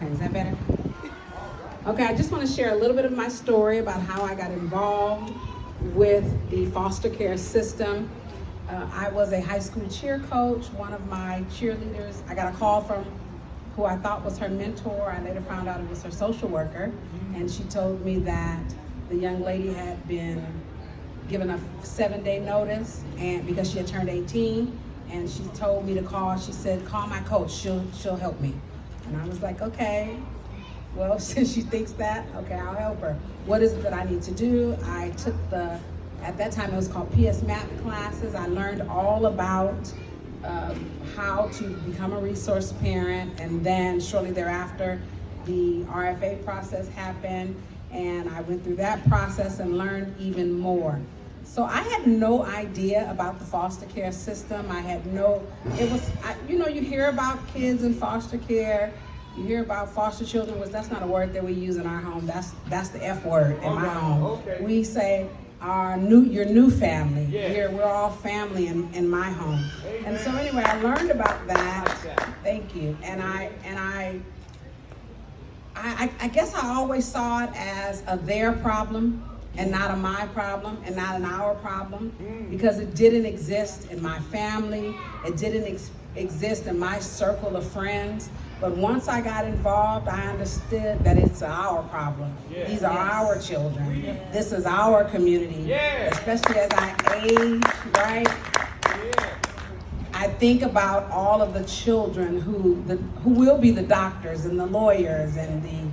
Okay, is that better? Okay, I just want to share a little bit of my story about how I got involved with the foster care system. I was a high school cheer coach. One of my cheerleaders, I got a call from who I thought was her mentor. I later found out it was her social worker, and she told me that the young lady had been given a 7-day notice and because she had turned 18, and she told me to call. She said, call my coach, she'll help me. And I was like, okay, well, since she thinks that, okay, I'll help her. What is it that I need to do? I took at that time it was called PS Math classes. I learned all about how to become a resource parent, and then shortly thereafter, the RFA process happened, and I went through that process and learned even more. So I had no idea about the foster care system. You hear about kids in foster care, you hear about foster children, which that's not a word that we use in our home. That's the F word in my home. Okay. We say your new family. Yeah. We're all family in my home. Amen. And so anyway, I learned about that. Thank you. And I guess I always saw it as a their problem and not a my problem and not an our problem, because it didn't exist in my family. It didn't exist in my circle of friends. But once I got involved, I understood that it's our problem. Yeah. These are our children. Yeah. This is our community. Yeah. Especially as I age, right? Yeah. I think about all of the children who will be the doctors and the lawyers and the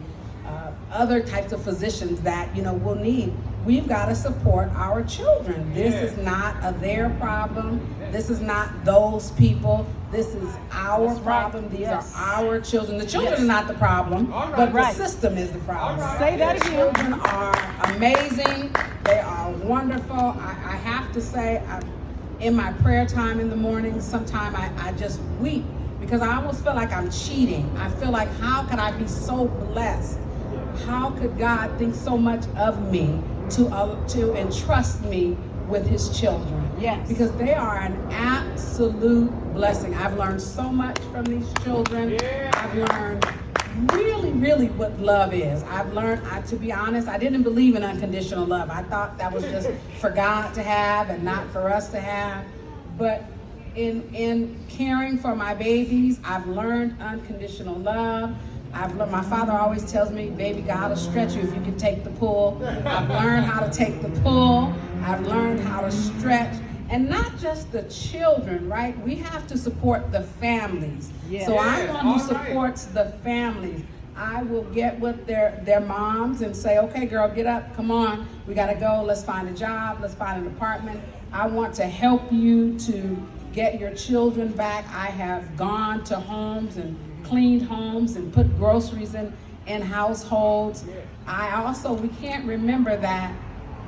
other types of physicians that we'll need. We've got to support our children. This is not a their problem. This is not those people. This is our problem. These are our children. The children are not the problem, but the system is the problem. Say that again. Children are amazing. They are wonderful. I have to say, in my prayer time in the morning, sometimes I just weep because I almost feel like I'm cheating. I feel like, how could I be so blessed? How could God think so much of me to entrust me with his children? Yes. Because they are an absolute blessing. I've learned so much from these children. Yeah. I've learned really what love is. I've learned, to be honest, I didn't believe in unconditional love. I thought that was just for God to have and not for us to have. But in caring for my babies, I've learned unconditional love. My father always tells me, baby, God will stretch you if you can take the pull. I've learned how to take the pull. I've learned how to stretch. And not just the children, right? We have to support the families. Yeah. So I'm one who supports the families. I will get with their moms and say, okay, girl, get up, come on. We gotta go, let's find a job, let's find an apartment. I want to help you to get your children back. I have gone to homes and cleaned homes and put groceries in households. We can't remember that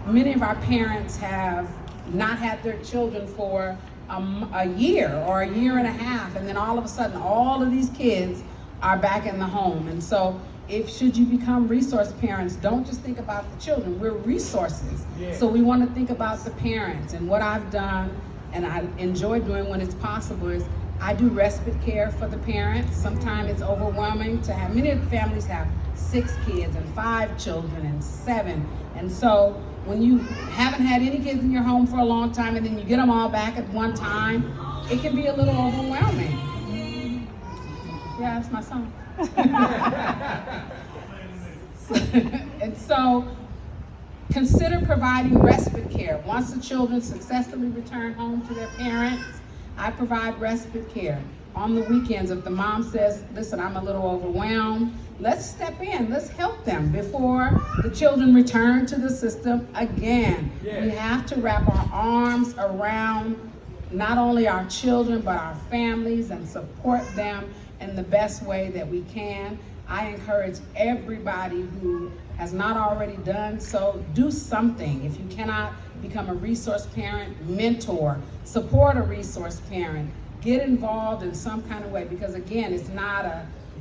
many of our parents have not had their children for a year or a year and a half, and then all of a sudden all of these kids are back in the home. And so should you become resource parents, don't just think about the children. We're resources. So we want to think about the parents. And what I've done, and I enjoy doing when it's possible, is I do respite care for the parents. Sometimes it's overwhelming to have, many of the families have 6 kids and 5 children and 7. And so when you haven't had any kids in your home for a long time and then you get them all back at one time, it can be a little overwhelming. Yeah, that's my song. And so consider providing respite care. Once the children successfully return home to their parents, I provide respite care. On the weekends, if the mom says, listen, I'm a little overwhelmed, let's step in, let's help them before the children return to the system again. We have to wrap our arms around not only our children, but our families and support them in the best way that we can. I encourage everybody who has not already done so, do something. If you cannot become a resource parent, mentor, support a resource parent, get involved in some kind of way, because again, it's not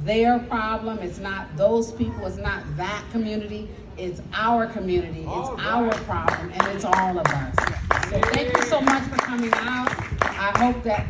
their problem, it's not those people, it's not that community, it's our community, it's our problem, and it's all of us. So thank you so much for coming out. I hope that,